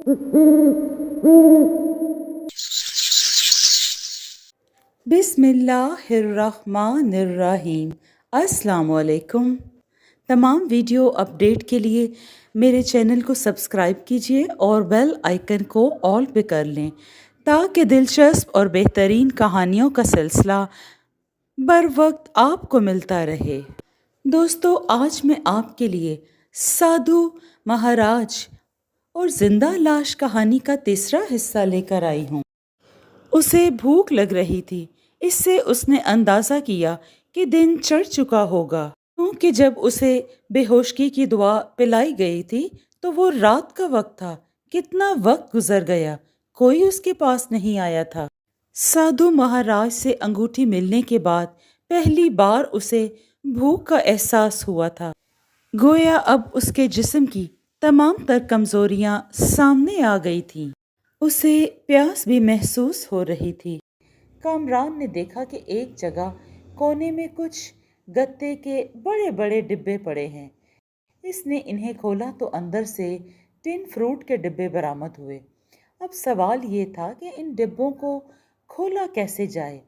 बिस्मिल्लाहिर्रहमानिर्रहीम। अस्सलाम वालेकुम। तमाम वीडियो अपडेट के लिए मेरे चैनल को सब्सक्राइब कीजिए और बेल आइकन को ऑल पे कर लें ताकि दिलचस्प और बेहतरीन कहानियों का सिलसिला बर वक्त आपको मिलता रहे। दोस्तों, आज मैं आपके लिए साधु महाराज और जिंदा लाश कहानी का तीसरा हिस्सा लेकर आई हूँ। उसे भूख लग रही थी, इससे उसने अंदाजा किया कि दिन चढ़ चुका होगा, क्योंकि जब उसे बेहोशगी की दवा पिलाई गई थी तो वो रात का वक्त था। कितना वक्त गुजर गया, कोई उसके पास नहीं आया था। साधु महाराज से अंगूठी मिलने के बाद पहली बार उसे भूख का एहसास हुआ था। गोया अब उसके जिस्म की तमाम तर कमजोरियां सामने आ गई थीं। उसे प्यास भी महसूस हो रही थी। कामरान ने देखा कि एक जगह कोने में कुछ गत्ते के बड़े बड़े डिब्बे पड़े हैं। इसने इन्हें खोला तो अंदर से टिन फ्रूट के डिब्बे बरामद हुए। अब सवाल ये था कि इन डिब्बों को खोला कैसे जाए।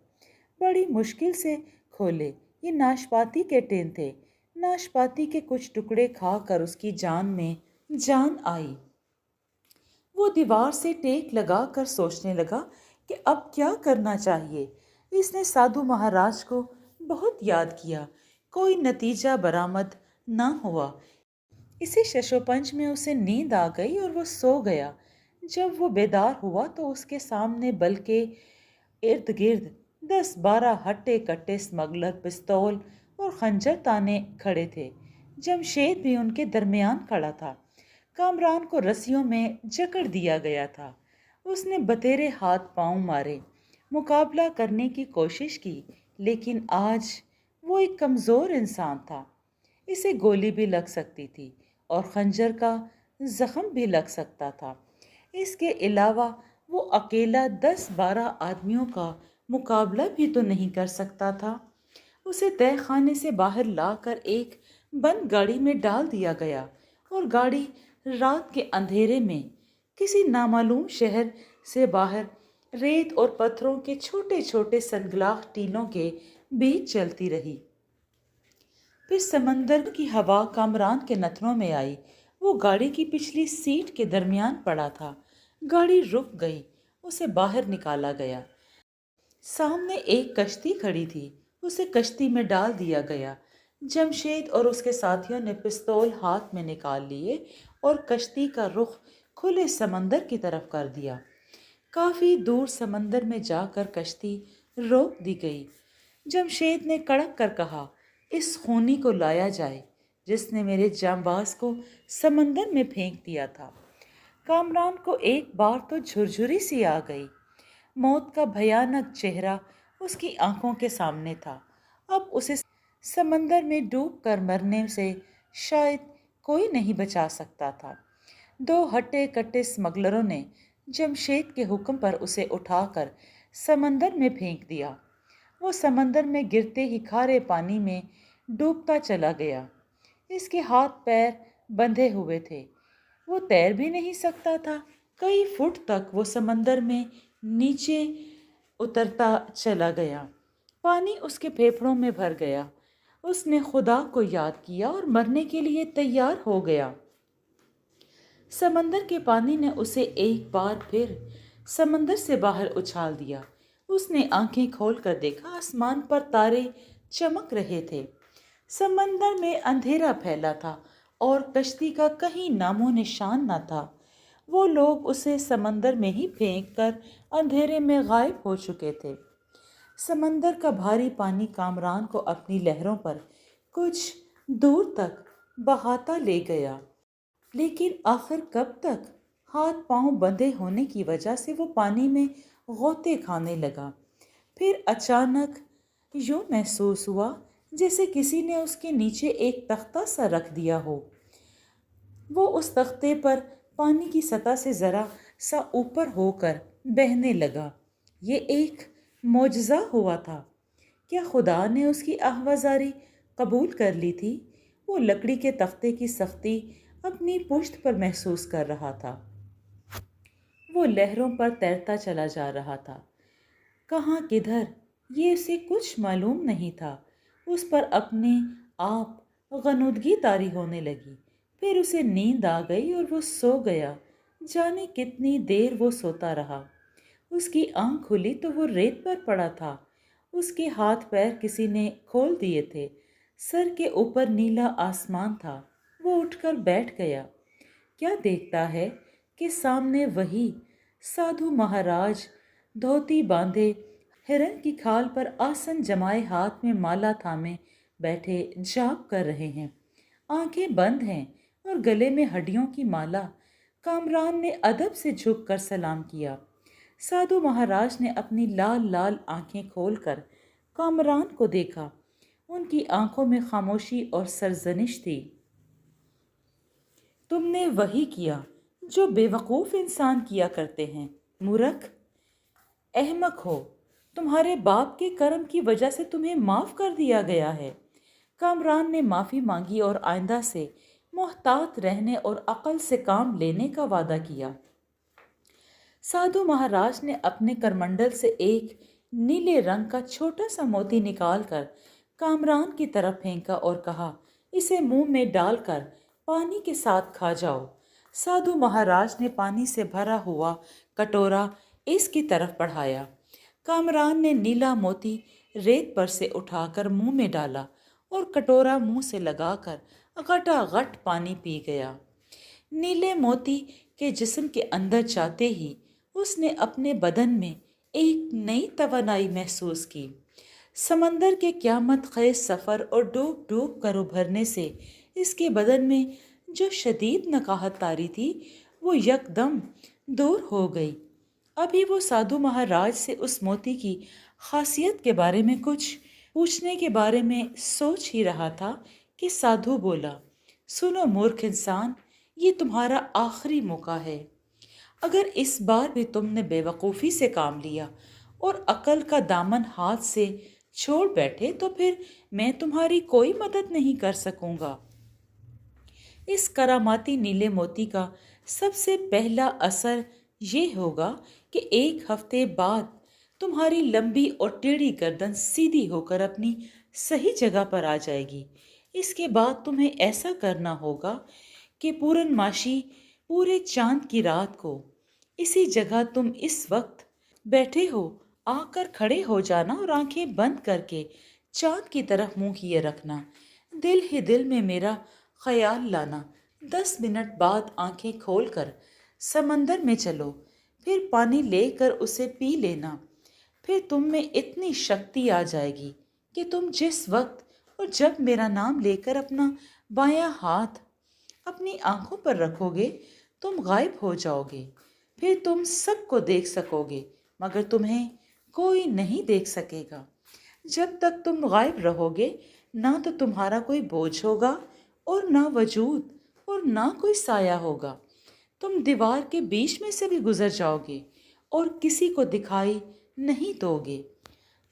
बड़ी मुश्किल से खोले। ये नाशपाती के टिन थे। नाशपाती के कुछ टुकड़े खाकर उसकी जान में जान आई। वो दीवार से टेक लगा कर सोचने लगा कि अब क्या करना चाहिए। इसने साधु महाराज को बहुत याद किया, कोई नतीजा बरामद ना हुआ। इसी शशोपंज में उसे नींद आ गई और वो सो गया। जब वो बेदार हुआ तो उसके सामने बल के इर्द गिर्द 10-12 हट्टे कट्टे स्मगलर पिस्तौल और खंजर ताने खड़े थे। जमशेद भी उनके दरमियान खड़ा था। कामरान को रस्सियों में जकड़ दिया गया था। उसने बतेरे हाथ पांव मारे, मुकाबला करने की कोशिश की, लेकिन आज वो एक कमज़ोर इंसान था। इसे गोली भी लग सकती थी और खंजर का जख्म भी लग सकता था। इसके अलावा वो अकेला 10-12 आदमियों का मुकाबला भी तो नहीं कर सकता था। उसे तय खाने से बाहर लाकर एक बंद गाड़ी में डाल दिया गया और गाड़ी रात के अंधेरे में किसी नामालूम शहर से बाहर रेत और पत्थरों के छोटे छोटे सनगलाख टीलों के बीच चलती रही। फिर समंदर की हवा कामरान के नथनों में आई। वो गाड़ी की पिछली सीट के दरमियान पड़ा था। गाड़ी रुक गई। उसे बाहर निकाला गया। सामने एक कश्ती खड़ी थी। उसे कश्ती में डाल दिया गया। जमशेद और उसके साथियों ने पिस्तौल हाथ में निकाल लिए और कश्ती का रुख खुले समंदर की तरफ कर दिया। काफी दूर समंदर में जाकर कश्ती रोक दी गई। जमशेद ने कड़क कर कहा, इस खूनी को लाया जाए जिसने मेरे जांबाज को समंदर में फेंक दिया था। कामरान को एक बार तो झुरझुरी सी आ गई। मौत का भयानक चेहरा उसकी आंखों के सामने था। अब उसे समंदर में डूब कर मरने से शायद कोई नहीं बचा सकता था। 2 हट्टे कट्टे स्मगलरों ने जमशेद के हुक्म पर उसे उठाकर समंदर में फेंक दिया। वो समंदर में गिरते ही खारे पानी में डूबता चला गया। इसके हाथ पैर बंधे हुए थे। वो तैर भी नहीं सकता था। कई फुट तक वो समंदर में नीचे उतरता चला गया। पानी उसके फेफड़ों में भर गया। उसने खुदा को याद किया और मरने के लिए तैयार हो गया। समंदर के पानी ने उसे एक बार फिर समंदर से बाहर उछाल दिया। उसने आंखें खोलकर देखा, आसमान पर तारे चमक रहे थे। समंदर में अंधेरा फैला था और कश्ती का कहीं नामो निशान न था। वो लोग उसे समंदर में ही फेंक कर अंधेरे में गायब हो चुके थे। समंदर का भारी पानी कामरान को अपनी लहरों पर कुछ दूर तक बहाता ले गया, लेकिन आखिर कब तक? हाथ पांव बंधे होने की वजह से वो पानी में गोते खाने लगा। फिर अचानक यूं महसूस हुआ जैसे किसी ने उसके नीचे एक तख्ता सा रख दिया हो। वो उस तख्ते पर पानी की सतह से जरा सा ऊपर होकर बहने लगा। ये एक मौजज़ा हुआ था। क्या खुदा ने उसकी आह्वाज़ारी कबूल कर ली थी? वो लकड़ी के तख्ते की सख्ती अपनी पुश्त पर महसूस कर रहा था। वो लहरों पर तैरता चला जा रहा था। कहाँ किधर ये उसे कुछ मालूम नहीं था। उस पर अपने आप गनुदगी तारी होने लगी। फिर उसे नींद आ गई और वो सो गया। जाने कितनी देर वो सोता रहा। उसकी आंख खुली तो वो रेत पर पड़ा था। उसके हाथ पैर किसी ने खोल दिए थे। सर के ऊपर नीला आसमान था। वो उठकर बैठ गया। क्या देखता है कि सामने वही साधु महाराज धोती बांधे, हिरन की खाल पर आसन जमाए, हाथ में माला थामे बैठे जाप कर रहे हैं। आंखें बंद हैं और गले में हड्डियों की माला। कामरान ने अदब से झुककर सलाम किया। साधु महाराज ने अपनी लाल लाल आंखें खोलकर कामरान को देखा। उनकी आंखों में खामोशी और सरजनिश थी। तुमने वही किया जो बेवकूफ़ इंसान किया करते हैं, मूर्ख, अहमक हो। तुम्हारे बाप के कर्म की वजह से तुम्हें माफ़ कर दिया गया है। कामरान ने माफ़ी मांगी और आइंदा से मोहतात रहने और अक्ल से काम लेने का वादा किया। साधु महाराज ने अपने करमंडल से एक नीले रंग का छोटा सा मोती निकालकर कामरान की तरफ फेंका और कहा, इसे मुंह में डालकर पानी के साथ खा जाओ। साधु महाराज ने पानी से भरा हुआ कटोरा इसकी तरफ बढ़ाया। कामरान ने नीला मोती रेत पर से उठाकर मुंह में डाला और कटोरा मुंह से लगाकर गटागट पानी पी गया। नीले मोती के जिस्म के अंदर जाते ही उसने अपने बदन में एक नई तवानाई महसूस की। समंदर के क़यामत ख़ेज़ सफ़र और डूब डूब कर उभरने से इसके बदन में जो शदीद नकाहत तारी थी वो यकदम दूर हो गई। अभी वो साधु महाराज से उस मोती की खासियत के बारे में कुछ पूछने के बारे में सोच ही रहा था कि साधु बोला, सुनो मूर्ख इंसान, ये तुम्हारा आखिरी मौका है। अगर इस बार भी तुमने बेवकूफ़ी से काम लिया और अकल का दामन हाथ से छोड़ बैठे तो फिर मैं तुम्हारी कोई मदद नहीं कर सकूंगा। इस करामाती नीले मोती का सबसे पहला असर ये होगा कि एक हफ्ते बाद तुम्हारी लंबी और टेढ़ी गर्दन सीधी होकर अपनी सही जगह पर आ जाएगी। इसके बाद तुम्हें ऐसा करना होगा कि पूरनमाशी पूरे चांद की रात को इसी जगह तुम इस वक्त बैठे हो आकर खड़े हो जाना और आंखें बंद करके चांद की तरफ मुंह किए रखना। दिल ही दिल में मेरा ख्याल लाना। 10 मिनट बाद आंखें खोलकर समंदर में चलो, फिर पानी लेकर उसे पी लेना। फिर तुम में इतनी शक्ति आ जाएगी कि तुम जिस वक्त और जब मेरा नाम लेकर अपना बायां हाथ अपनी आंखों पर रखोगे तुम गायब हो जाओगे। फिर तुम सबको देख सकोगे मगर तुम्हें कोई नहीं देख सकेगा। जब तक तुम गायब रहोगे ना तो तुम्हारा कोई बोझ होगा और ना वजूद और ना कोई साया होगा। तुम दीवार के बीच में से भी गुजर जाओगे और किसी को दिखाई नहीं दोगे।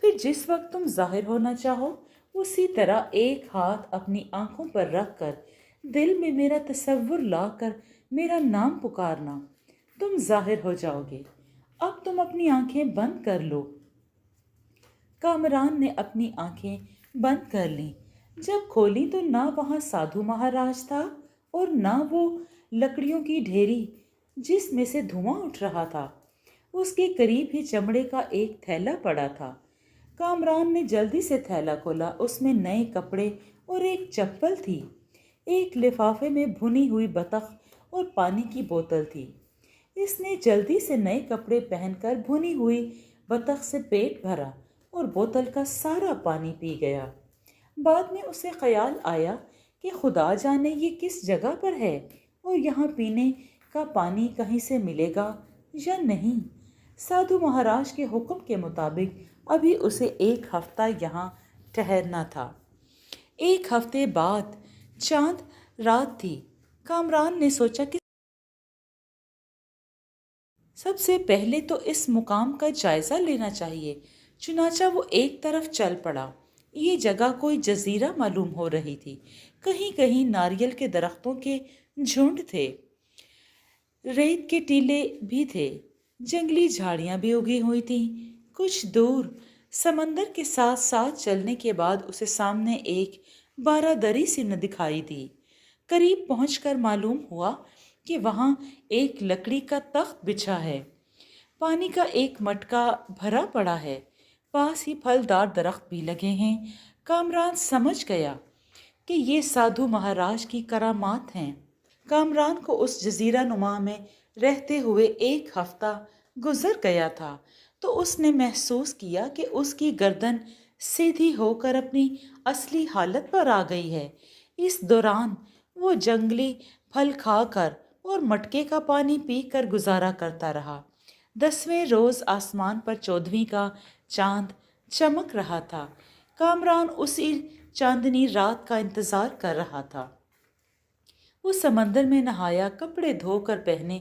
फिर जिस वक्त तुम जाहिर होना चाहो उसी तरह एक हाथ अपनी आंखों पर रखकर दिल में मेरा तसव्वुर लाकर मेरा नाम पुकारना, तुम जाहिर हो जाओगे। अब तुम अपनी आंखें बंद कर लो। कामरान ने अपनी आंखें बंद कर लीं। जब खोली तो ना वहाँ साधु महाराज था और ना वो लकड़ियों की ढेरी जिसमें से धुआं उठ रहा था। उसके करीब ही चमड़े का एक थैला पड़ा था। कामरान ने जल्दी से थैला खोला। उसमें नए कपड़े और एक चप्पल थी। एक लिफाफे में भुनी हुई बतख और पानी की बोतल थी। इसने जल्दी से नए कपड़े पहनकर भुनी हुई बतख से पेट भरा और बोतल का सारा पानी पी गया। बाद में उसे ख्याल आया कि खुदा जाने ये किस जगह पर है और यहाँ पीने का पानी कहीं से मिलेगा या नहीं। साधु महाराज के हुक्म के मुताबिक अभी उसे एक हफ्ता यहाँ ठहरना था। एक हफ्ते बाद चांद रात थी। कामरान ने सोचा कि सबसे पहले तो इस मुकाम का जायज़ा लेना चाहिए। चुनाचा वो एक तरफ चल पड़ा। ये जगह कोई जजीरा मालूम हो रही थी। कहीं कहीं नारियल के दरख्तों के झुंड थे, रेत के टीले भी थे। जंगली झाड़ियां भी उगी हुई थीं। कुछ दूर समंदर के साथ साथ चलने के बाद उसे सामने एक बारादरी सी न दिखाई दी। करीब पहुंचकर मालूम हुआ कि वहां एक लकड़ी का तख्त बिछा है, पानी का एक मटका भरा पड़ा है, पास ही फलदार दरख्त भी लगे हैं। कामरान समझ गया कि ये साधु महाराज की करामात हैं। कामरान को उस जजीरा नुमा में रहते हुए एक हफ्ता गुजर गया था, तो उसने महसूस किया कि उसकी गर्दन सीधी होकर अपनी असली हालत पर आ गई है। इस दौरान वो जंगली फल खाकर और मटके का पानी पीकर गुजारा करता रहा। 10वें रोज आसमान पर 14वीं का चांद चमक रहा था। कामरान उसी चांदनी रात का इंतजार कर रहा था। वो समंदर में नहाया, कपड़े धोकर पहने,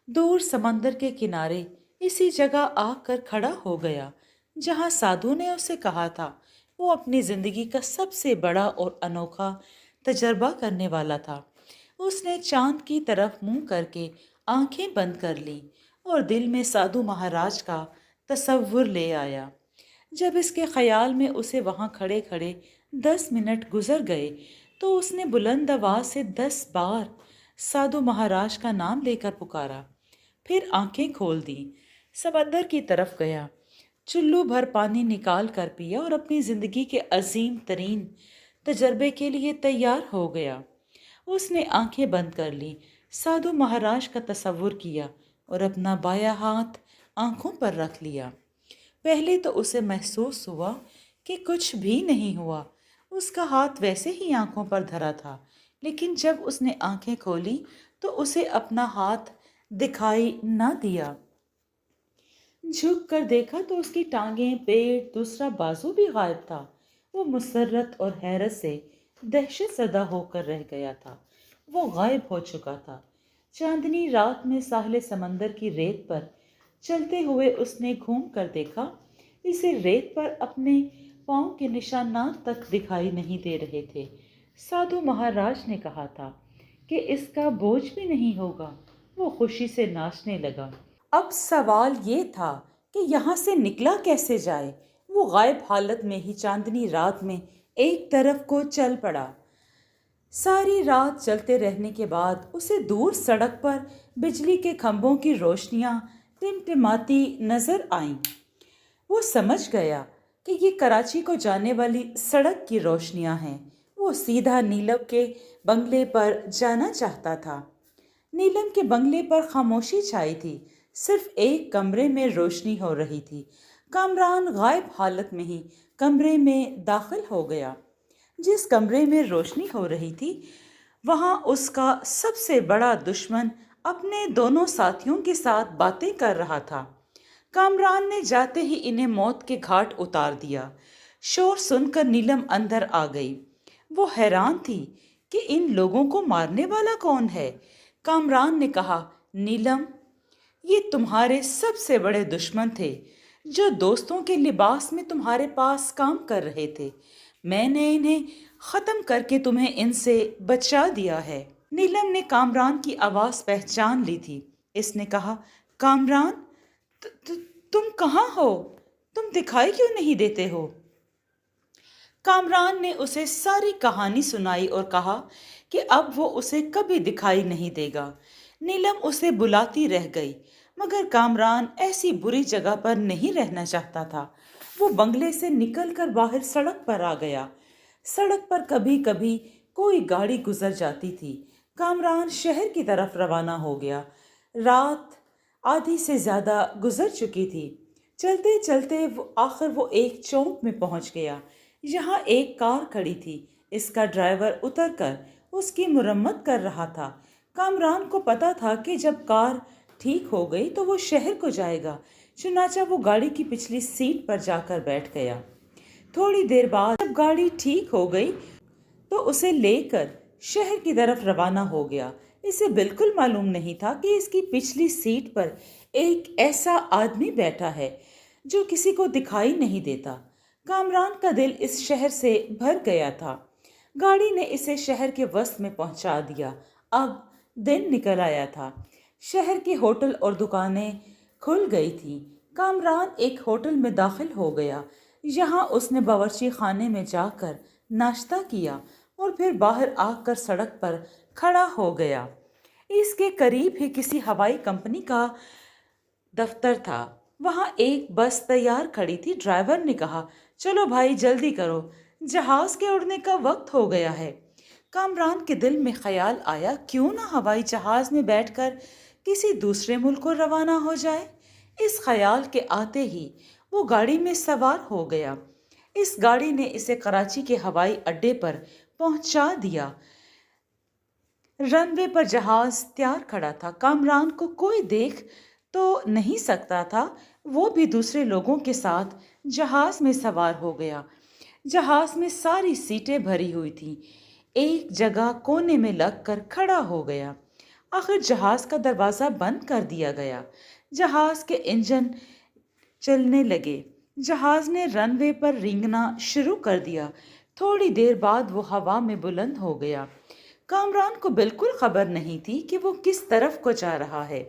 दूर समंदर के किनारे इसी जगह आकर खड़ा हो गया जहां साधु ने उसे कहा था। वो अपनी जिंदगी का सबसे बड़ा और अनोखा तजर्बा करने वाला था। उसने चांद की तरफ मुंह करके आंखें बंद कर ली और दिल में साधु महाराज का तसव्वुर ले आया। जब इसके ख्याल में उसे वहां खड़े खड़े 10 मिनट गुजर गए, तो उसने बुलंद आवाज से 10 बार साधु महाराज का नाम लेकर पुकारा। फिर आंखें खोल दी, समंदर की तरफ गया, चुल्लू भर पानी निकाल कर पिया और अपनी जिंदगी के अजीम तरीन तजर्बे के लिए तैयार हो गया। उसने आंखें बंद कर ली, साधु महाराज का तसव्वुर किया और अपना बायां हाथ आंखों पर रख लिया। पहले तो उसे महसूस हुआ कि कुछ भी नहीं हुआ, उसका हाथ वैसे ही आंखों पर धरा था। लेकिन जब उसने आंखें खोली तो उसे अपना हाथ दिखाई न दिया। झुक कर देखा तो उसकी टांगें, पेट, दूसरा बाजू भी गायब था। वो मुसर्रत और हैरत से दहशत ज़दा होकर रह गया था। वो गायब हो चुका था। चांदनी रात में साहिल समंदर की रेत पर चलते हुए उसने घूम कर देखा। इसे रेत पर अपने पाँव के निशानात तक दिखाई नहीं दे रहे थे। साधु महाराज ने कहा था कि इसका बोझ भी नहीं होगा। वो खुशी से नाचने लगा। अब सवाल ये था कि यहाँ से निकला कैसे जाए। वो गायब हालत में ही चांदनी रात में एक तरफ को चल पड़ा। सारी रात चलते रहने के बाद उसे दूर सड़क पर बिजली के खंभों की रोशनियां टिमटिमाती नजर आईं। वो समझ गया कि ये कराची को जाने वाली सड़क की रोशनियां हैं। वो सीधा नीलम के बंगले पर जाना चाहता था। नीलम के बंगले पर खामोशी छाई थी। सिर्फ एक कमरे में रोशनी हो रही थी। कामरान गायब हालत में ही कमरे में दाखिल हो गया। जिस कमरे में रोशनी हो रही थी वहां उसका सबसे बड़ा दुश्मन अपने दोनों साथियों के साथ बातें कर रहा था। कामरान ने जाते ही इन्हें मौत के घाट उतार दिया। शोर सुनकर नीलम अंदर आ गई। वो हैरान थी कि इन लोगों को मारने वाला कौन है। कामरान ने कहा, नीलम, ये तुम्हारे सबसे बड़े दुश्मन थे जो दोस्तों के लिबास में तुम्हारे पास काम कर रहे थे। मैंने इन्हें खत्म करके तुम्हें इनसे बचा दिया है। नीलम ने कामरान की आवाज पहचान ली थी। इसने कहा, कामरान, तुम कहाँ हो? तुम दिखाई क्यों नहीं देते हो? कामरान ने उसे सारी कहानी सुनाई और कहा कि अब वो उसे कभी दिखाई नहीं देगा। नीलम उसे बुलाती रह गई, मगर कामरान ऐसी बुरी जगह पर नहीं रहना चाहता था। वो बंगले से निकलकर बाहर सड़क पर आ गया। सड़क पर कभी कभी कोई गाड़ी गुजर जाती थी। कामरान शहर की तरफ रवाना हो गया। रात आधी से ज्यादा गुजर चुकी थी। चलते चलते आखिर वो एक चौक में पहुंच गया। यहाँ एक कार खड़ी थी। इसका ड्राइवर उतरकर उसकी मुरम्मत कर रहा था। कामरान को पता था कि जब कार ठीक हो गई तो वो शहर को जाएगा। चुनाचा वो गाड़ी की पिछली सीट पर जाकर बैठ गया। थोड़ी देर बाद जब गाड़ी ठीक हो गई तो उसे लेकर शहर की तरफ रवाना हो गया। इसे बिल्कुल मालूम नहीं था कि इसकी पिछली सीट पर एक ऐसा आदमी बैठा है जो किसी को दिखाई नहीं देता। कामरान का दिल इस शहर से भर गया था। गाड़ी ने इसे शहर के वस्त में पहुंचा दिया। अब दिन निकल आया था। शहर के होटल और दुकानें کھل گئی تھی۔ کامران ایک ہوٹل میں داخل ہو گیا۔ یہاں اس نے باورچی خانے میں جا کر ناشتہ کیا اور پھر باہر آ کر سڑک پر کھڑا ہو گیا۔ اس کے قریب ہی کسی ہوائی کمپنی کا دفتر تھا۔ وہاں ایک بس تیار کھڑی تھی۔ ڈرائیور نے کہا، چلو بھائی جلدی کرو، جہاز کے اڑنے کا وقت ہو گیا ہے۔ کامران کے دل میں خیال آیا، کیوں نہ ہوائی جہاز میں بیٹھ کر کسی دوسرے ملک کو روانہ ہو جائے۔ اس خیال کے آتے ہی وہ گاڑی میں سوار ہو گیا۔ اس گاڑی نے اسے کراچی کے ہوائی اڈے پر پہنچا دیا۔ رن وے پر جہاز تیار کھڑا تھا۔ کامران کو کوئی دیکھ تو نہیں سکتا تھا۔ وہ بھی دوسرے لوگوں کے ساتھ جہاز میں سوار ہو گیا۔ جہاز میں ساری سیٹیں بھری ہوئی تھیں۔ ایک جگہ کونے میں لگ کر کھڑا ہو گیا۔ آخر جہاز کا دروازہ بند کر دیا گیا۔ جہاز کے انجن چلنے لگے۔ جہاز نے رن وے پر رینگنا شروع کر دیا۔ تھوڑی دیر بعد وہ ہوا میں بلند ہو گیا۔ کامران کو بالکل خبر نہیں تھی کہ وہ کس طرف کو جا رہا ہے۔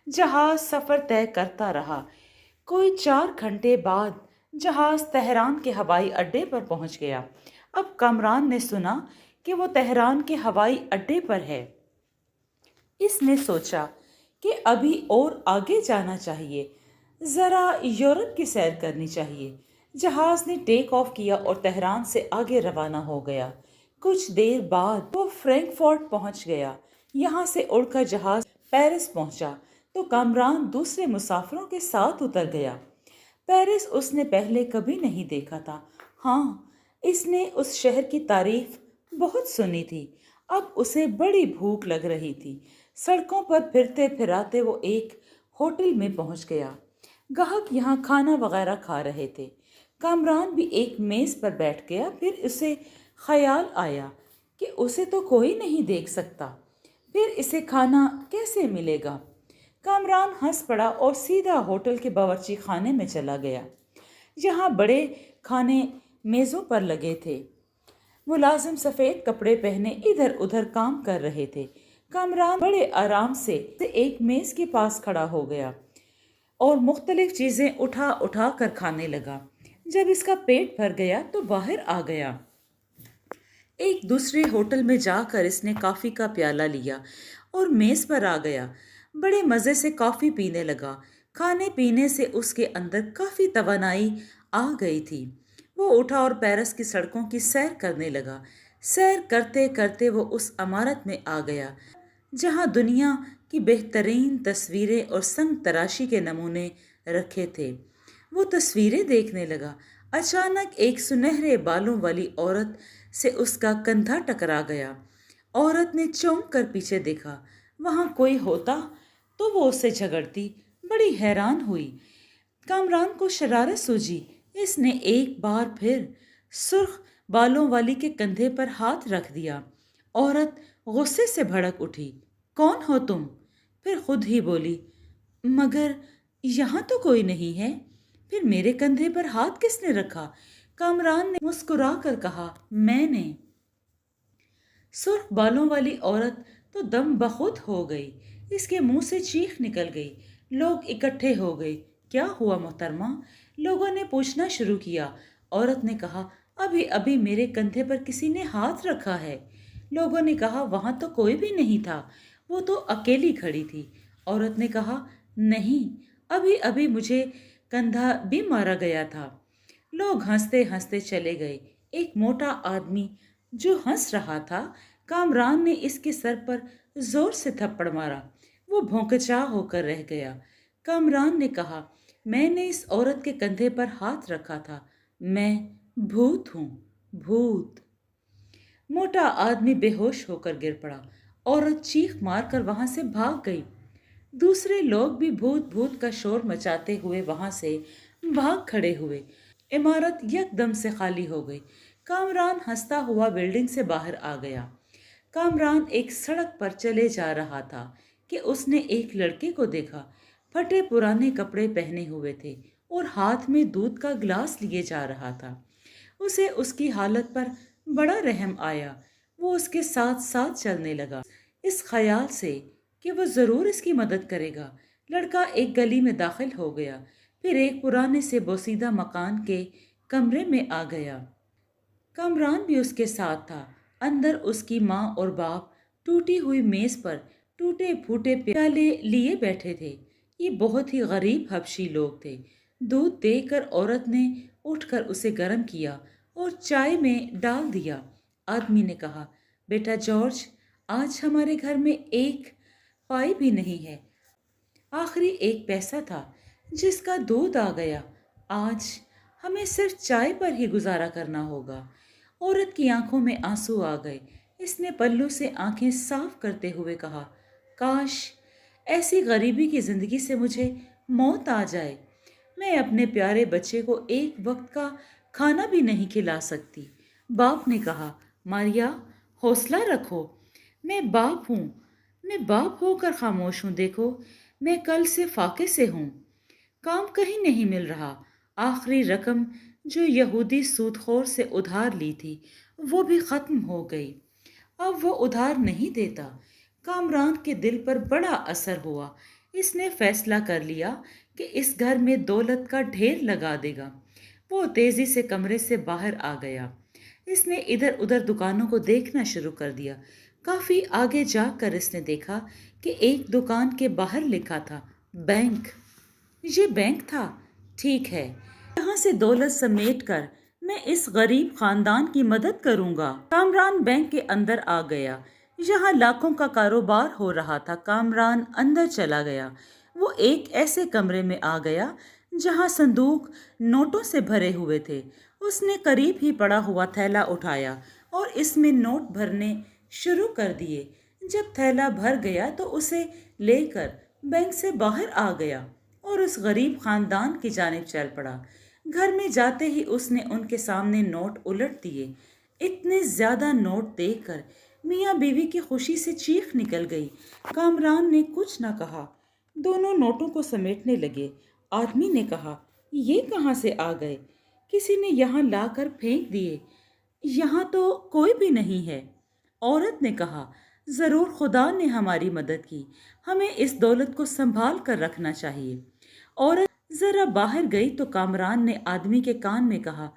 جہاز سفر طے کرتا رہا۔ کوئی 4 گھنٹے بعد جہاز تہران کے ہوائی اڈے پر پہنچ گیا۔ اب کامران نے سنا کہ وہ تہران کے ہوائی اڈے پر ہے۔ اس نے سوچا کہ ابھی اور آگے جانا چاہیے، ذرا یورپ کی سیر کرنی چاہیے۔ جہاز نے ٹیک آف کیا اور تہران سے آگے روانہ ہو گیا۔ کچھ دیر بعد وہ فرینکفرٹ پہنچ گیا۔ یہاں سے اڑ کر جہاز پیرس پہنچا تو کامران دوسرے مسافروں کے ساتھ اتر گیا۔ پیرس اس نے پہلے کبھی نہیں دیکھا تھا۔ ہاں، اس نے اس شہر کی تعریف بہت سنی تھی۔ اب اسے بڑی بھوک لگ رہی تھی۔ سڑکوں پر پھرتے پھراتے وہ ایک ہوٹل میں پہنچ گیا۔ گاہک یہاں کھانا وغیرہ کھا رہے تھے۔ کامران بھی ایک میز پر بیٹھ گیا۔ پھر اسے خیال آیا کہ اسے تو کوئی نہیں دیکھ سکتا، پھر اسے کھانا کیسے ملے گا۔ کامران ہنس پڑا اور سیدھا ہوٹل کے باورچی خانے میں چلا گیا۔ یہاں بڑے کھانے میزوں پر لگے تھے۔ ملازم سفید کپڑے پہنے ادھر ادھر کام کر رہے تھے۔ کامران بڑے آرام سے ایک میز کے پاس کھڑا ہو گیا اور مختلف چیزیں اٹھا اٹھا کر کھانے لگا۔ جب اس کا پیٹ بھر گیا تو باہر آ گیا۔ ایک دوسرے ہوٹل میں جا کر اس نے کافی کا پیالہ لیا اور میز پر آ گیا۔ بڑے مزے سے کافی پینے لگا۔ کھانے پینے سے اس کے اندر کافی توانائی آ گئی تھی۔ وہ اٹھا اور پیرس کی سڑکوں کی سیر کرنے لگا۔ سیر کرتے کرتے وہ اس عمارت میں آ گیا جہاں دنیا کی بہترین تصویریں اور سنگ تراشی کے نمونے رکھے تھے۔ وہ تصویریں دیکھنے لگا۔ اچانک ایک سنہرے بالوں والی عورت سے اس کا کندھا ٹکرا گیا۔ عورت نے چونک کر پیچھے دیکھا۔ وہاں کوئی ہوتا تو وہ اس سے جھگڑتی۔ بڑی حیران ہوئی۔ کامران کو شرارت سوجی۔ اس نے ایک بار پھر سرخ بالوں والی کے کندھے پر ہاتھ رکھ دیا۔ عورت غصے سے بھڑک اٹھی، کون ہو تم؟ پھر خود ہی بولی، مگر یہاں تو کوئی نہیں ہے، پھر میرے کندھے پر ہاتھ کس نے رکھا؟ کامران نے مسکرا کر کہا، میں نے۔ سرخ بالوں والی عورت تو دم بخود ہو گئی۔ اس کے منہ سے چیخ نکل گئی۔ لوگ اکٹھے ہو گئے۔ کیا ہوا محترمہ؟ لوگوں نے پوچھنا شروع کیا۔ عورت نے کہا، ابھی ابھی میرے کندھے پر کسی نے ہاتھ رکھا ہے۔ لوگوں نے کہا، وہاں تو کوئی بھی نہیں تھا، وہ تو اکیلی کھڑی تھی۔ عورت نے کہا، نہیں، ابھی ابھی مجھے کندھا بھی مارا گیا تھا۔ لوگ ہنستے ہنستے چلے گئے۔ ایک موٹا آدمی جو ہنس رہا تھا، کامران نے اس کے سر پر زور سے تھپڑ مارا۔ وہ بھونکچا ہو کر رہ گیا۔ کامران نے کہا، میں نے اس عورت کے کندھے پر ہاتھ رکھا تھا، میں بھوت ہوں، بھوت۔ موٹا آدمی بے ہوش ہو کر گر پڑا۔ عورت چیخ مار کر وہاں سے بھاگ گئی۔ دوسرے لوگ بھی بھوت بھوت کا شور مچاتے ہوئے وہاں سے بھاگ کھڑے ہوئے۔ عمارت یکدم سے خالی ہو گئی۔ کامران ہنستا ہوا بلڈنگ سے باہر آ گیا۔ کامران ایک سڑک پر چلے جا رہا تھا کہ اس نے ایک لڑکے کو دیکھا۔ پھٹے پرانے کپڑے پہنے ہوئے تھے اور ہاتھ میں دودھ کا گلاس لیے جا رہا تھا۔ اسے اس کی حالت پر بڑا رحم آیا۔ وہ اس کے ساتھ ساتھ چلنے لگا، اس خیال سے کہ وہ ضرور اس کی مدد کرے گا۔ لڑکا ایک گلی میں داخل ہو گیا، پھر ایک پرانے سے بوسیدہ مکان کے کمرے میں آ گیا۔ کامران بھی اس کے ساتھ تھا۔ اندر اس کی ماں اور باپ ٹوٹی ہوئی میز پر ٹوٹے پھوٹے پیالے لیے بیٹھے تھے۔ یہ بہت ہی غریب حبشی لوگ تھے۔ دودھ دے کر عورت نے اٹھ کر اسے گرم کیا اور چائے میں ڈال دیا۔ آدمی نے کہا، بیٹا جارج، آج ہمارے گھر میں ایک پائی بھی نہیں ہے۔ آخری ایک پیسہ تھا جس کا دودھ آ گیا۔ آج ہمیں صرف چائے پر ہی گزارا کرنا ہوگا۔ عورت کی آنکھوں میں آنسو آ گئے۔ اس نے پلو سے آنکھیں صاف کرتے ہوئے کہا، کاش ایسی غریبی کی زندگی سے مجھے موت آ جائے۔ میں اپنے پیارے بچے کو ایک وقت کا کھانا بھی نہیں کھلا سکتی۔ باپ نے کہا، ماریا حوصلہ رکھو، میں باپ ہوں، میں باپ ہو کر خاموش ہوں۔ دیکھو، میں کل سے فاقے سے ہوں، کام کہیں نہیں مل رہا۔ آخری رقم جو یہودی سود خور سے ادھار لی تھی وہ بھی ختم ہو گئی۔ اب وہ ادھار نہیں دیتا۔ کامران کے دل پر بڑا اثر ہوا۔ اس نے فیصلہ کر لیا کہ اس گھر میں دولت کا ڈھیر لگا دے گا۔ وہ تیزی سے کمرے سے باہر آ گیا۔ اس نے ادھر ادھر دکانوں کو دیکھنا شروع کر دیا۔ کافی آگے جا کر اس نے دیکھا کہ ایک دکان کے باہر لکھا تھا، بینک۔ یہ بینک تھا۔ ٹھیک ہے، یہاں سے دولت سمیٹ کر میں اس غریب خاندان کی مدد کروں گا۔ کامران بینک کے اندر آ گیا۔ یہاں لاکھوں کا کاروبار ہو رہا تھا۔ کامران اندر چلا گیا۔ وہ ایک ایسے کمرے میں آ گیا جہاں صندوق نوٹوں سے بھرے ہوئے تھے۔ اس نے قریب ہی پڑا ہوا تھیلا اٹھایا اور اس میں نوٹ بھرنے شروع کر دیے۔ جب تھیلا بھر گیا تو اسے لے کر بینک سے باہر آ گیا اور اس غریب خاندان کی جانب چل پڑا۔ گھر میں جاتے ہی اس نے ان کے سامنے نوٹ الٹ دیے۔ اتنے زیادہ نوٹ دیکھ کر میاں بیوی کی خوشی سے چیخ نکل گئی۔ کامران نے کچھ نہ کہا، دونوں نوٹوں کو سمیٹنے لگے۔ آدمی نے کہا، یہ کہاں سے آ گئے؟ کسی نے یہاں لا کر پھینک دیے۔ یہاں تو کوئی بھی نہیں ہے۔ عورت نے کہا، ضرور خدا نے ہماری مدد کی، ہمیں اس دولت کو سنبھال کر رکھنا چاہیے۔ عورت ذرا باہر گئی تو کامران نے آدمی کے کان میں کہا،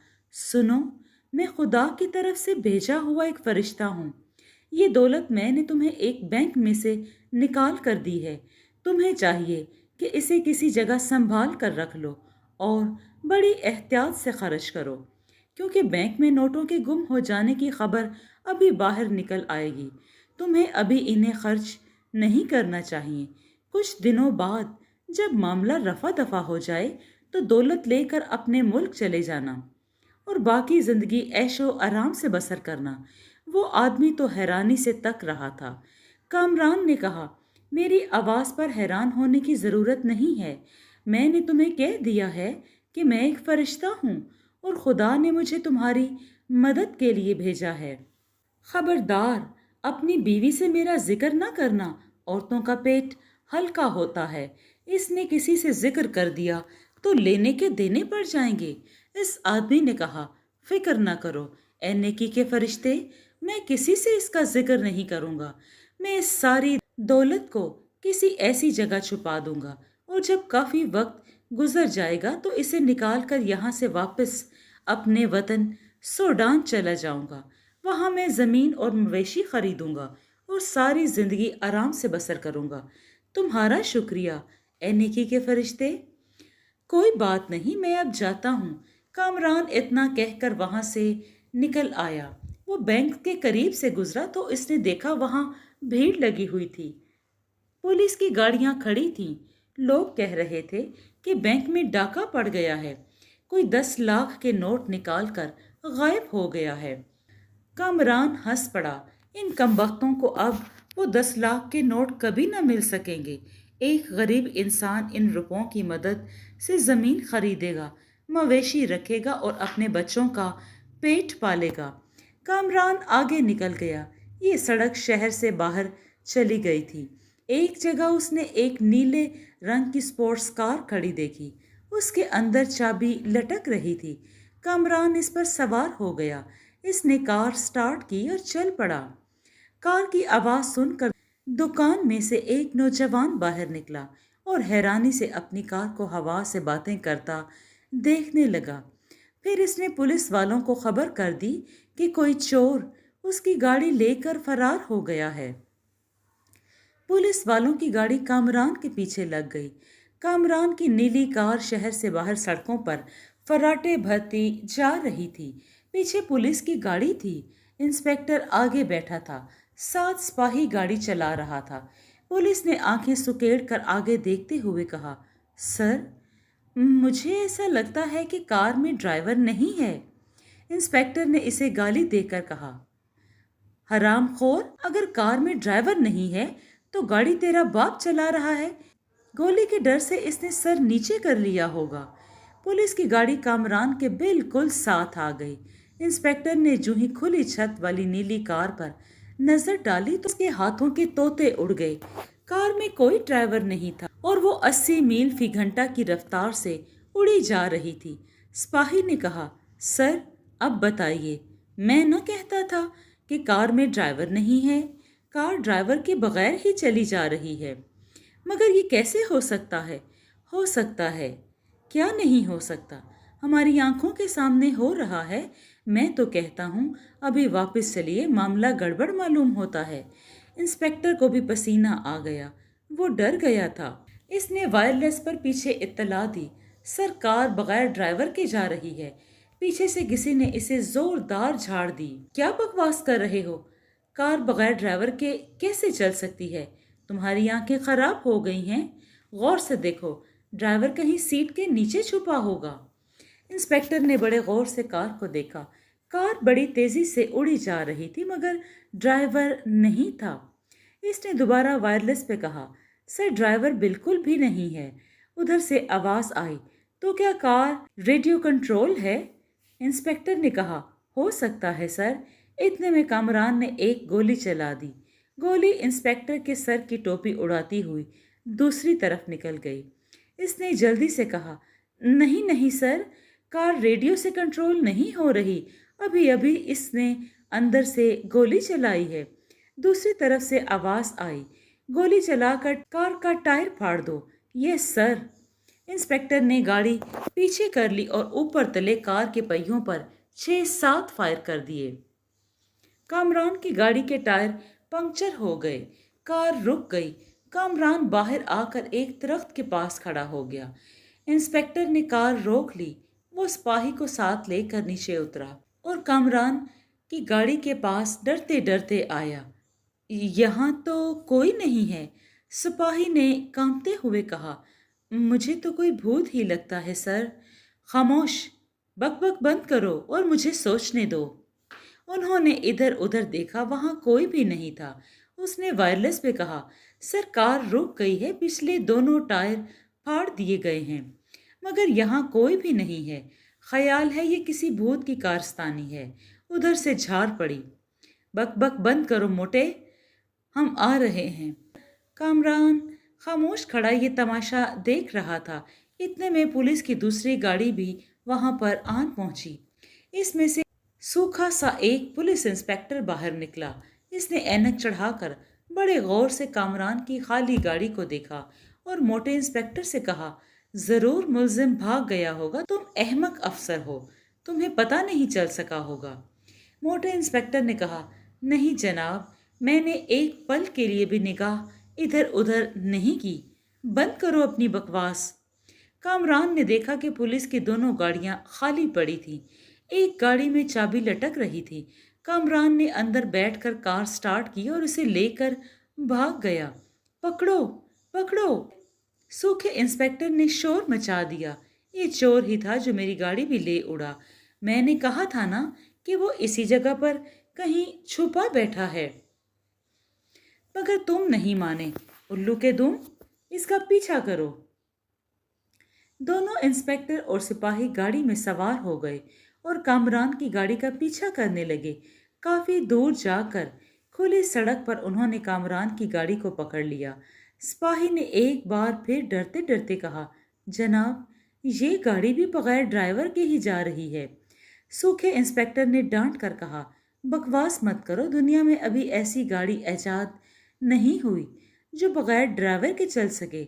سنو، میں خدا کی طرف سے بھیجا ہوا ایک فرشتہ ہوں۔ یہ دولت میں نے تمہیں ایک بینک میں سے نکال کر دی ہے۔ تمہیں چاہیے کہ اسے کسی جگہ سنبھال کر رکھ لو اور بڑی احتیاط سے خرچ کرو، کیونکہ بینک میں نوٹوں کے گم ہو جانے کی خبر ابھی باہر نکل آئے گی۔ تمہیں ابھی انہیں خرچ نہیں کرنا چاہیے۔ کچھ دنوں بعد جب معاملہ رفع دفع ہو جائے تو دولت لے کر اپنے ملک چلے جانا اور باقی زندگی عیش و آرام سے بسر کرنا۔ وہ آدمی تو حیرانی سے تک رہا تھا۔ کامران نے کہا، میری آواز پر حیران ہونے کی ضرورت نہیں ہے۔ میں نے تمہیں کہہ دیا ہے کہ میں ایک فرشتہ ہوں اور خدا نے مجھے تمہاری مدد کے لیے بھیجا ہے۔ خبردار، اپنی بیوی سے میرا ذکر نہ کرنا، عورتوں کا پیٹ ہلکا ہوتا ہے۔ اس نے کسی سے ذکر کر دیا تو لینے کے دینے پڑ جائیں گے۔ اس آدمی نے کہا، فکر نہ کرو اے نیکی کے فرشتے، میں کسی سے اس کا ذکر نہیں کروں گا۔ میں اس ساری دولت کو کسی ایسی جگہ چھپا دوں گا اور جب کافی وقت گزر جائے گا تو اسے نکال کر یہاں سے واپس اپنے وطن سوڈان چلا جاؤں گا۔ وہاں میں زمین اور مویشی خریدوں گا اور ساری زندگی آرام سے بسر کروں گا۔ تمہارا شکریہ اے نیکی کے فرشتے۔ کوئی بات نہیں، میں اب جاتا ہوں۔ کامران اتنا کہہ کر وہاں سے نکل آیا۔ وہ بینک کے قریب سے گزرا تو اس نے دیکھا وہاں بھیڑ لگی ہوئی تھی۔ پولیس کی گاڑیاں کھڑی تھیں۔ لوگ کہہ رہے تھے کہ بینک میں ڈاکہ پڑ گیا ہے، کوئی 10 لاکھ کے نوٹ نکال کر غائب ہو گیا ہے۔ کامران ہنس پڑا، ان کمبختوں کو اب وہ 10 لاکھ کے نوٹ کبھی نہ مل سکیں گے۔ ایک غریب انسان ان روپوں کی مدد سے زمین خریدے گا، مویشی رکھے گا اور اپنے بچوں کا پیٹ پالے گا۔ کامران آگے نکل گیا۔ یہ سڑک شہر سے باہر چلی گئی تھی۔ ایک جگہ اس نے ایک نیلے رنگ کی سپورٹس کار کھڑی دیکھی۔ اس کے اندر چابی لٹک رہی تھی۔ کامران اس پر سوار ہو گیا۔ اس نے کار سٹارٹ کی اور چل پڑا۔ کار کی آواز سن کر دکان میں سے ایک نوجوان باہر نکلا और हैरानी से अपनी कार को हवा से बातें करता देखने लगा। फिर इसने पुलिस वालों को खबर कर दी कि कोई चोर उसकी गाड़ी लेकर फरार हो गया है। पुलिस वालों की गाड़ी कामरान के पीछे लग गई। कामरान की नीली कार शहर से बाहर सड़कों पर फर्राटे भरती जा रही थी। पीछे पुलिस की गाड़ी थी। इंस्पेक्टर आगे बैठा था। 7 सिपाही गाड़ी चला रहा था। पुलिस ने आंखें सुकेड़ कर आगे देखते हुए कहा, सर, मुझे ऐसा लगता है कि कार में ड्राइवर नहीं है। इंस्पेक्टर ने इसे गाली देकर कहा, हरामखोर, अगर कार में ड्राइवर नहीं है तो गाड़ी तेरा बाप चला रहा है। गोली के डर से इसने सर नीचे कर लिया होगा। पुलिस की गाड़ी कामरान के बिल्कुल साथ आ गई। इंस्पेक्टर ने जूं ही खुली छत वाली नीली कार पर नजर डाली तो उसके हाथों के तोते उड़ गए। कार में कोई ड्राइवर नहीं था और वो 80 मील फी घंटा की रफ्तार से उड़ी जा रही थी। सिपाही ने कहा, सर, अब बताइए, मैं न कहता था कि कार में ड्राइवर नहीं है। कार ड्राइवर के बगैर ही चली जा रही है। मगर ये कैसे हो सकता है? हो सकता है, क्या नहीं हो सकता? हमारी आंखों के सामने हो रहा है। मैं तो कहता हूँ अभी वापस चलिए, मामला गड़बड़ मालूम होता है। इंस्पेक्टर को भी पसीना आ गया। वो डर गया था। इसने वायरलेस पर पीछे इत्तला दी, सर, कार बगैर ड्राइवर के जा रही है। पीछे से किसी ने इसे जोरदार झाड़ दी। क्या बकवास कर रहे हो? कार बगैर ड्राइवर के कैसे चल सकती है? तुम्हारी आंखें खराब हो गई हैं। गौर से देखो, ड्राइवर कहीं सीट के नीचे छुपा होगा। इंस्पेक्टर ने बड़े गौर से कार को देखा। कार बड़ी तेजी से उड़ी जा रही थी मगर ड्राइवर नहीं था। इसने दोबारा वायरलेस पे कहा, सर, ड्राइवर बिल्कुल भी नहीं है। उधर से आवाज आई, तो क्या कार रेडियो कंट्रोल है? इंस्पेक्टर ने कहा, हो सकता है सर। इतने में कामरान ने एक गोली चला दी। गोली इंस्पेक्टर के सर की टोपी उड़ाती हुई दूसरी तरफ निकल गई। इसने जल्दी से कहा, नहीं नहीं सर, कार रेडियो से कंट्रोल नहीं हो रही। अभी अभी इसने अंदर से गोली चलाई है। दूसरी तरफ से आवाज आई, गोली चलाकर कार का टायर फाड़ दो। Yes sir. इंस्पेक्टर ने गाड़ी पीछे कर ली और ऊपर तले कार के पहियों पर 6-7 फायर कर दिए। कामरान की गाड़ी के टायर पंक्चर हो गए। कार रुक गई। कामरान बाहर आकर एक दरख्त के पास खड़ा हो गया। इंस्पेक्टर ने कार रोक ली। वो सिपाही को साथ लेकर नीचे उतरा और कामरान की गाड़ी के पास डरते डरते आया। यहाँ तो कोई नहीं है, सिपाही ने कांपते हुए कहा। मुझे तो कोई भूत ही लगता है सर। खामोश, बकबक बंद करो और मुझे सोचने दो। उन्होंने इधर उधर देखा, वहां कोई भी नहीं था। उसने वायरलेस पे कहा, सर, कार रुक गई है, पिछले दोनों टायर फाड़ दिए गए हैं, मगर यहाँ कोई भी नहीं है। ख्याल है ये किसी भूत की कारस्तानी है। उधर से झाड़ पड़ी। बकबक बंद करो मोटे, हम आ रहे हैं। कामरान खामोश खड़ा ये तमाशा देख रहा था। इतने में पुलिस की दूसरी गाड़ी भी वहां पर आन पहुंची। इसमें से सूखा सा एक पुलिस इंस्पेक्टर बाहर निकला। इसने ऐनक चढ़ाकर बड़े गौर से कामरान की खाली गाड़ी को देखा और मोटे इंस्पेक्टर से कहा, जरूर मुलजिम भाग गया होगा। तुम अहमक अफसर हो, तुम्हें पता नहीं चल सका होगा। मोटे इंस्पेक्टर ने कहा, नहीं जनाब, मैंने एक पल के लिए भी निगाह इधर उधर नहीं की। बंद करो अपनी बकवास। कामरान ने देखा कि पुलिस की दोनों गाड़ियां खाली पड़ी थीं। एक गाड़ी में चाबी लटक रही थी। कामरान ने अंदर बैठकर कार स्टार्ट की और उसे लेकर भाग गया। पकड़ो पकड़ो, सूखे इंस्पेक्टर ने शोर मचा दिया। ये चोर ही था जो मेरी गाड़ी भी ले उड़ा। मैंने कहा था ना कि वो इसी जगह पर कहीं छुपा बैठा है। मगर तुम नहीं माने। उल्लू के दुम, इसका पीछा करो। दोनों इंस्पेक्टर और सिपाही गाड़ी में सवार हो गए और कामरान की गाड़ी का पीछा करने लगे। काफी दूर जाकर खुली सड़क पर उन्होंने कामरान की गाड़ी को पकड़ लिया। सिपाही ने एक बार फिर डरते डरते कहा, जनाब, ये गाड़ी भी बगैर ड्राइवर के ही जा रही है। सूखे इंस्पेक्टर ने डांट कर कहा, बकवास मत करो, दुनिया में अभी ऐसी गाड़ी ऐजाद नहीं हुई जो बगैर ड्राइवर के चल सके।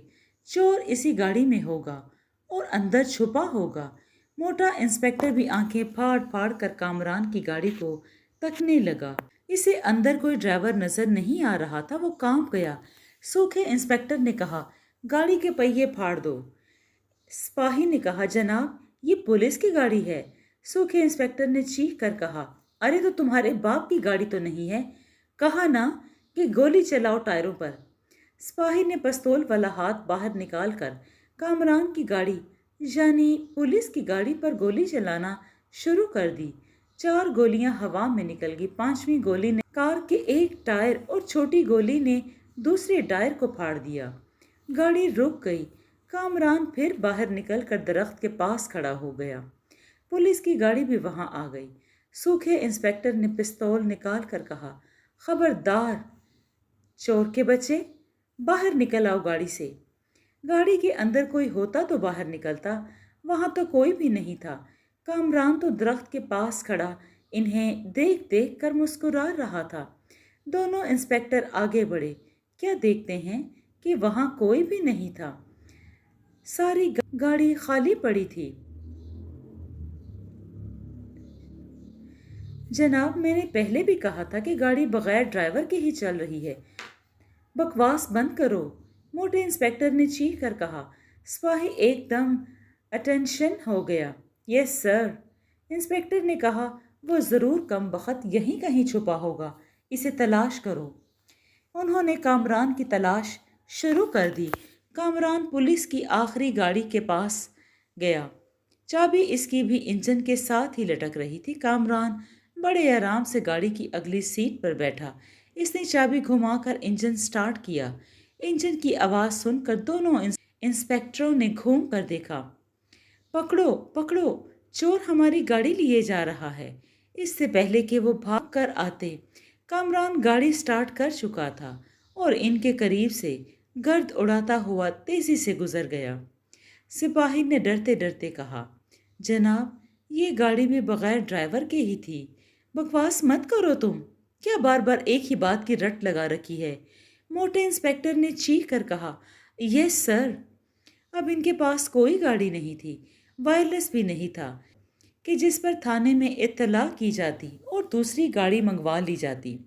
चोर इसी गाड़ी में होगा और अंदर छुपा होगा। मोटा इंस्पेक्टर भी आंखें फाड़ फाड़ कर कामरान की गाड़ी को तकने लगा। इसे अंदर कोई ड्राइवर नजर नहीं आ रहा था, वो कांप गया। सूखे इंस्पेक्टर ने कहा, गाड़ी के पहिए फाड़ दो। सिपाही ने कहा, जनाब ये पुलिस की गाड़ी है। सूखे इंस्पेक्टर ने चीख कर कहा, अरे तो तुम्हारे बाप की गाड़ी तो नहीं है, कहा ना कि गोली चलाओ टायरों पर। सिपाही ने पिस्तौल वाला हाथ बाहर निकाल कर कामरान की गाड़ी यानी पुलिस की गाड़ी पर गोली चलाना शुरू कर दी। 4 गोलियां हवा में निकल गई। 5वीं गोली ने कार के एक टायर और छोटी गोली ने दूसरे टायर को फाड़ दिया। गाड़ी रुक गई। कामरान फिर बाहर निकलकर दरख्त के पास खड़ा हो गया। पुलिस की गाड़ी भी वहां आ गई। सूखे इंस्पेक्टर ने पिस्तौल निकाल कर कहा, खबरदार चोर के बच्चे, बाहर निकल आओ गाड़ी से। गाड़ी के अंदर कोई होता तो बाहर निकलता, वहां तो कोई भी नहीं था। कामरान तो दरख्त के पास खड़ा इन्हें देख देख कर मुस्कुरा रहा था। दोनों इंस्पेक्टर आगे बढ़े। क्या देखते हैं कि वहां कोई भी नहीं था। सारी गाड़ी खाली पड़ी थी। जनाब मैंने पहले भी कहा था कि गाड़ी बगैर ड्राइवर के ही चल रही है। बकवास बंद करो, मोटे इंस्पेक्टर ने चीख कर कहा। सिपाही एकदम अटेंशन हो गया। यस सर, इंस्पेक्टर ने कहा, वो ज़रूर कम बख्त यहीं कहीं छुपा होगा, इसे तलाश करो। उन्होंने कामरान की तलाश शुरू कर दी। कामरान पुलिस की आखिरी गाड़ी के पास गया। चाबी इसकी भी इंजन के साथ ही लटक रही थी। कामरान बड़े आराम से गाड़ी की अगली सीट पर बैठा। इसने चाबी घुमाकर इंजन स्टार्ट किया। इंजन की आवाज़ सुनकर दोनों इंस्पेक्टरों ने घूम कर देखा। पकड़ो पकड़ो, चोर हमारी गाड़ी लिए जा रहा है। इससे पहले कि वो भाग कर आते, कामरान गाड़ी स्टार्ट कर चुका था और इनके करीब से गर्द उड़ाता हुआ तेजी से गुजर गया। सिपाही ने डरते डरते कहा, जनाब ये गाड़ी भी बगैर ड्राइवर के ही थी। बकवास मत करो तुम, क्या बार बार एक ही बात की रट लगा रखी है। मोटे इंस्पेक्टर ने चीख कर कहा, यस सर। अब इनके पास कोई गाड़ी नहीं थी, वायरलेस भी नहीं था कि जिस पर थाने में इत्तला की जाती और दूसरी गाड़ी मंगवा ली जाती।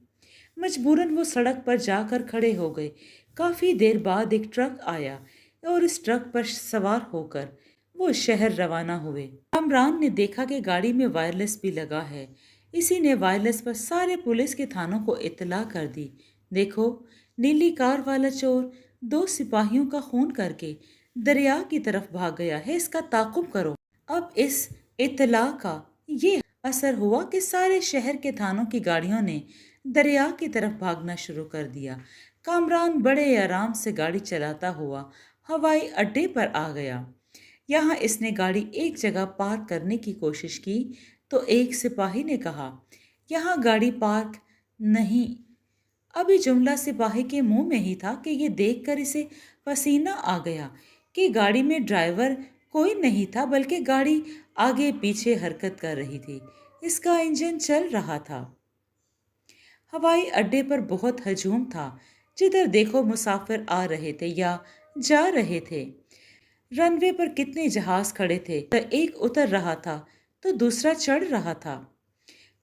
मजबूरन वो सड़क पर जाकर खड़े हो गए। काफ़ी देर बाद एक ट्रक आया और इस ट्रक पर सवार होकर वो शहर रवाना हुए। कामरान ने देखा कि गाड़ी में वायरलेस भी लगा है। इसी ने वायरलेस पर सारे पुलिस के थानों को इत्तला कर दी। देखो, नीली कार वाला चोर 2 सिपाहियों का खून करके दरिया की तरफ भाग गया है, इसका ताक़ुब करो। अब इस इत्तला का ये असर हुआ कि सारे शहर के थानों की गाड़ियों ने दरिया की तरफ भागना शुरू कर दिया। कामरान बड़े आराम से गाड़ी चलाता हुआ हवाई अड्डे पर आ गया। यहाँ इसने गाड़ी एक जगह पार्क करने की कोशिश की तो एक सिपाही ने कहा, यहाँ गाड़ी पार्क नहीं। अभी जुमला सिपाही के मुंह में ही था कि ये देखकर इसे पसीना आ गया कि गाड़ी में ड्राइवर कोई नहीं था, बल्कि गाड़ी आगे पीछे हरकत कर रही थी। इसका इंजन चल रहा था। हवाई अड्डे पर बहुत हजूम था। जिधर देखो मुसाफिर आ रहे थे या जा रहे थे। रनवे पर कितने जहाज खड़े थे, तो एक उतर रहा था तो दूसरा चढ़ रहा था।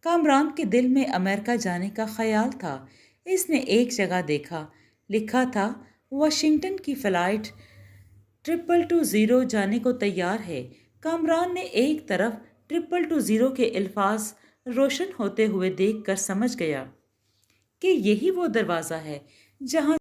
कामरान के दिल में अमेरिका जाने का ख्याल था। इसने एक जगह देखा, लिखा था वाशिंगटन की फ़्लाइट 222 जाने को तैयार है। कामरान ने एक तरफ 222 के अल्फाज रोशन होते हुए देखकर समझ गया कि यही वो दरवाज़ा है जहाँ